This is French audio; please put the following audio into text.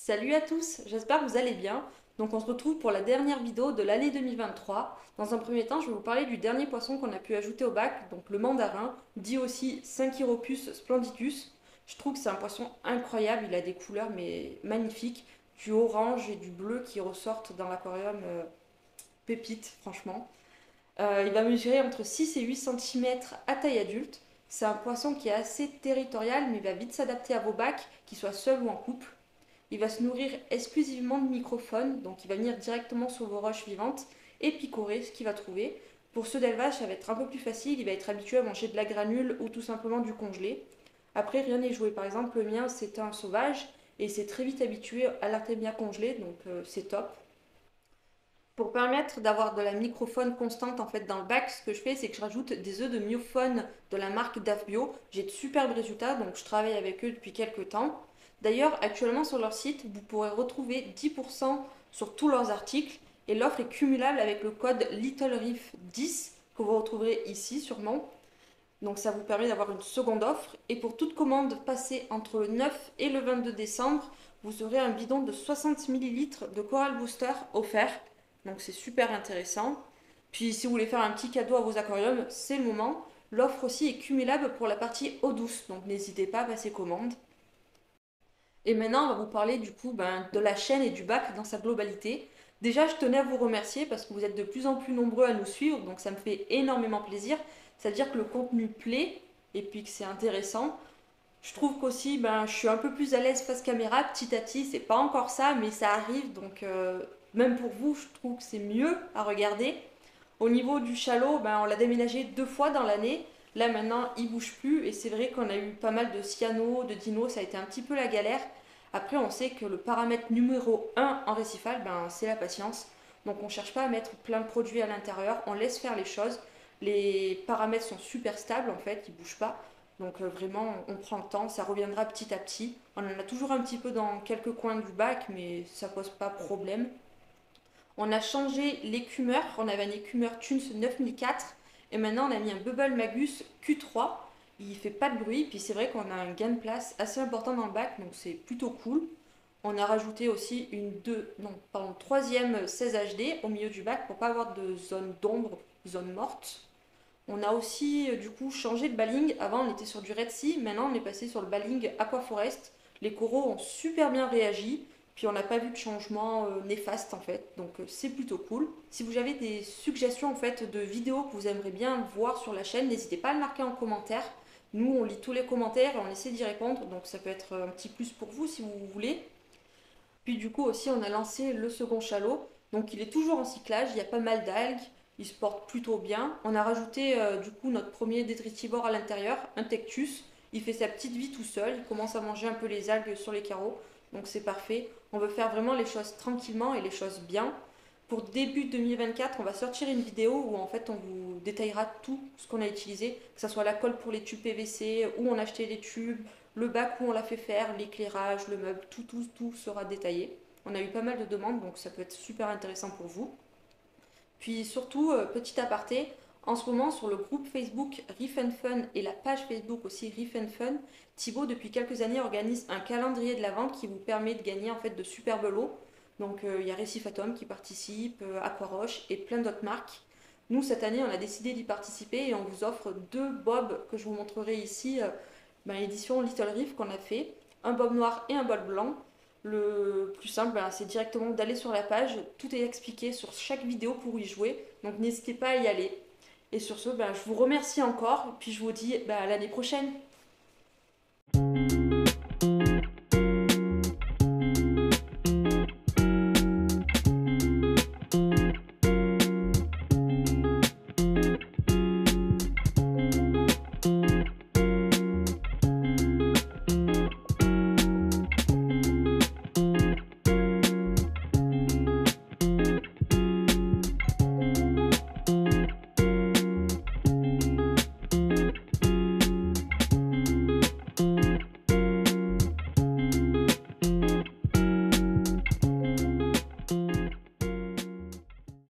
Salut à tous, j'espère que vous allez bien. Donc on se retrouve pour la dernière vidéo de l'année 2023. Dans un premier temps, je vais vous parler du dernier poisson qu'on a pu ajouter au bac, donc le mandarin, dit aussi Synchiropus splendidus. Je trouve que c'est un poisson incroyable, il a des couleurs mais magnifiques, du orange et du bleu qui ressortent dans l'aquarium, pépite franchement. Il va mesurer entre 6 et 8 cm à taille adulte. C'est un poisson qui est assez territorial mais il va vite s'adapter à vos bacs, qu'il soit seul ou en couple. Il va se nourrir exclusivement de microphones, donc il va venir directement sur vos roches vivantes et picorer ce qu'il va trouver. Pour ceux d'élevage, ça va être un peu plus facile, il va être habitué à manger de la granule ou tout simplement du congelé. Après, rien n'est joué. Par exemple, le mien, c'est un sauvage et il s'est très vite habitué à l'artémia congelé, donc c'est top. Pour permettre d'avoir de la microfaune constante en fait dans le bac, ce que je fais, c'est que je rajoute des œufs de myofaune de la marque DAF Bio. J'ai de superbes résultats, donc je travaille avec eux depuis quelques temps. D'ailleurs, actuellement sur leur site, vous pourrez retrouver 10% sur tous leurs articles et l'offre est cumulable avec le code LittleReef10 que vous retrouverez ici sûrement. Donc ça vous permet d'avoir une seconde offre. Et pour toute commande passée entre le 9 et le 22 décembre, vous aurez un bidon de 60 millilitres de Coral Booster offert. Donc c'est super intéressant. Puis si vous voulez faire un petit cadeau à vos aquariums, c'est le moment. L'offre aussi est cumulable pour la partie eau douce. Donc n'hésitez pas à passer commande. Et maintenant, on va vous parler du coup de la chaîne et du bac dans sa globalité. Déjà, je tenais à vous remercier parce que vous êtes de plus en plus nombreux à nous suivre, donc ça me fait énormément plaisir. C'est-à-dire que le contenu plaît et puis que c'est intéressant. Je trouve qu'aussi, je suis un peu plus à l'aise face caméra, petit à petit. C'est pas encore ça, mais ça arrive, donc même pour vous, je trouve que c'est mieux à regarder. Au niveau du chalot, on l'a déménagé 2 fois dans l'année. Là maintenant, il bouge plus et c'est vrai qu'on a eu pas mal de cyano, de dino, ça a été un petit peu la galère. Après, on sait que le paramètre numéro un en récifal, c'est la patience. Donc on ne cherche pas à mettre plein de produits à l'intérieur, on laisse faire les choses. Les paramètres sont super stables en fait, ils ne bougent pas. Donc vraiment, on prend le temps, ça reviendra petit à petit. On en a toujours un petit peu dans quelques coins du bac, mais ça pose pas problème. On a changé l'écumeur, on avait un écumeur Tunes 9004 et maintenant on a mis un Bubble Magus Q3. Il fait pas de bruit, puis c'est vrai qu'on a un gain de place assez important dans le bac, donc c'est plutôt cool. On a rajouté aussi troisième 16 HD au milieu du bac pour pas avoir de zone d'ombre, zone morte. On a aussi du coup changé de baling. Avant on était sur du Red Sea, maintenant on est passé sur le baling Aquaforest. Les coraux ont super bien réagi, puis on n'a pas vu de changement néfaste en fait, donc c'est plutôt cool. Si vous avez des suggestions en fait de vidéos que vous aimeriez bien voir sur la chaîne, n'hésitez pas à le marquer en commentaire. Nous on lit tous les commentaires et on essaie d'y répondre, donc ça peut être un petit plus pour vous si vous voulez. Puis du coup aussi on a lancé le second chalot, donc il est toujours en cyclage, il y a pas mal d'algues, il se porte plutôt bien. On a rajouté du coup notre premier détritivore à l'intérieur, un Tectus. Il fait sa petite vie tout seul, il commence à manger un peu les algues sur les carreaux, donc c'est parfait. On veut faire vraiment les choses tranquillement et les choses bien. Pour début 2024, on va sortir une vidéo où en fait on vous détaillera tout ce qu'on a utilisé, que ce soit la colle pour les tubes PVC, où on a acheté les tubes, le bac où on l'a fait faire, l'éclairage, le meuble, tout sera détaillé. On a eu pas mal de demandes, donc ça peut être super intéressant pour vous. Puis surtout, petit aparté, en ce moment sur le groupe Facebook Reef and Fun et la page Facebook aussi Reef and Fun, Thibaut depuis quelques années organise un calendrier de la vente qui vous permet de gagner en fait de superbes lots. Donc il y a Récif Atom qui participe, Aquaroche et plein d'autres marques. Nous cette année on a décidé d'y participer et on vous offre 2 bobs que je vous montrerai ici, édition Little Reef qu'on a fait, un bob noir et un bob blanc. Le plus simple, c'est directement d'aller sur la page. Tout est expliqué sur chaque vidéo pour y jouer. Donc n'hésitez pas à y aller. Et sur ce, je vous remercie encore. Puis je vous dis à l'année prochaine.